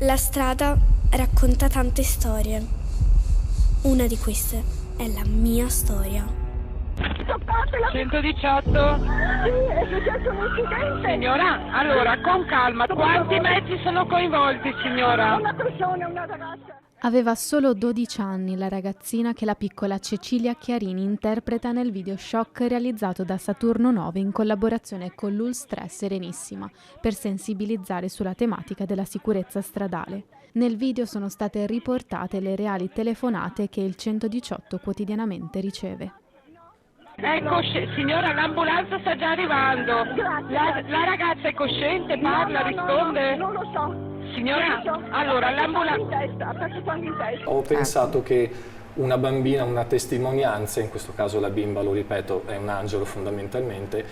La strada racconta tante storie. Una di queste è la mia storia. 118. Sì, è successo un incidente. Signora, allora, con calma, quanti mezzi sono coinvolti, signora? Una persona, una ragazza. Aveva solo 12 anni la ragazzina che la piccola Cecilia Chiarini interpreta nel video Shock realizzato da Saturno 9 in collaborazione con l'Ulstre Serenissima per sensibilizzare sulla tematica della sicurezza stradale. Nel video sono state riportate le reali telefonate che il 118 quotidianamente riceve. Ecco, signora, l'ambulanza sta già arrivando. La ragazza è cosciente, parla, risponde? Non lo so. Signora, allora l'ambulanza... Ha perso sangue in testa. Ho pensato che una bambina, una testimonianza, in questo caso la bimba, lo ripeto, è un angelo fondamentalmente,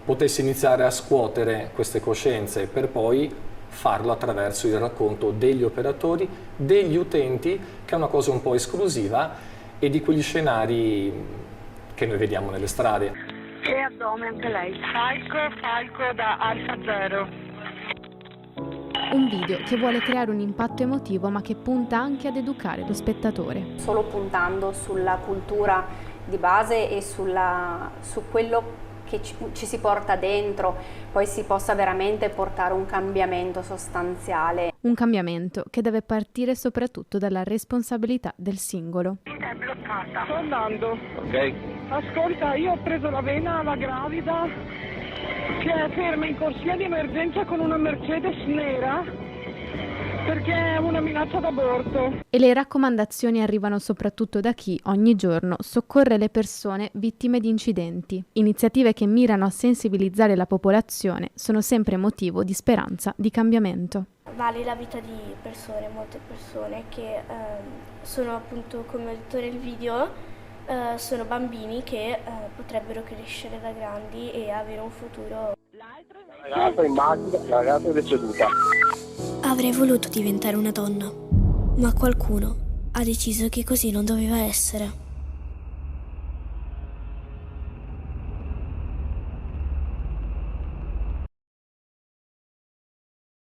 potesse iniziare a scuotere queste coscienze per poi farlo attraverso il racconto degli operatori, degli utenti, che è una cosa un po' esclusiva, e di quegli scenari che noi vediamo nelle strade. E addome anche lei. Falco da Alfa Zero. Un video che vuole creare un impatto emotivo ma che punta anche ad educare lo spettatore. Solo puntando sulla cultura di base e su quello che ci si porta dentro, poi si possa veramente portare un cambiamento sostanziale. Un cambiamento che deve partire soprattutto dalla responsabilità del singolo. È bloccata. Sto andando. Ok? Ascolta, io ho preso la vena alla gravida che è ferma in corsia di emergenza con una Mercedes nera perché è una minaccia d'aborto. E le raccomandazioni arrivano soprattutto da chi ogni giorno soccorre le persone vittime di incidenti. Iniziative che mirano a sensibilizzare la popolazione sono sempre motivo di speranza di cambiamento. Vale la vita di persone, molte persone che sono appunto, come ho detto nel video, sono bambini che potrebbero crescere da grandi e avere un futuro. La ragazza in macchina, la ragazza è deceduta. Avrei voluto diventare una donna, ma qualcuno ha deciso che così non doveva essere.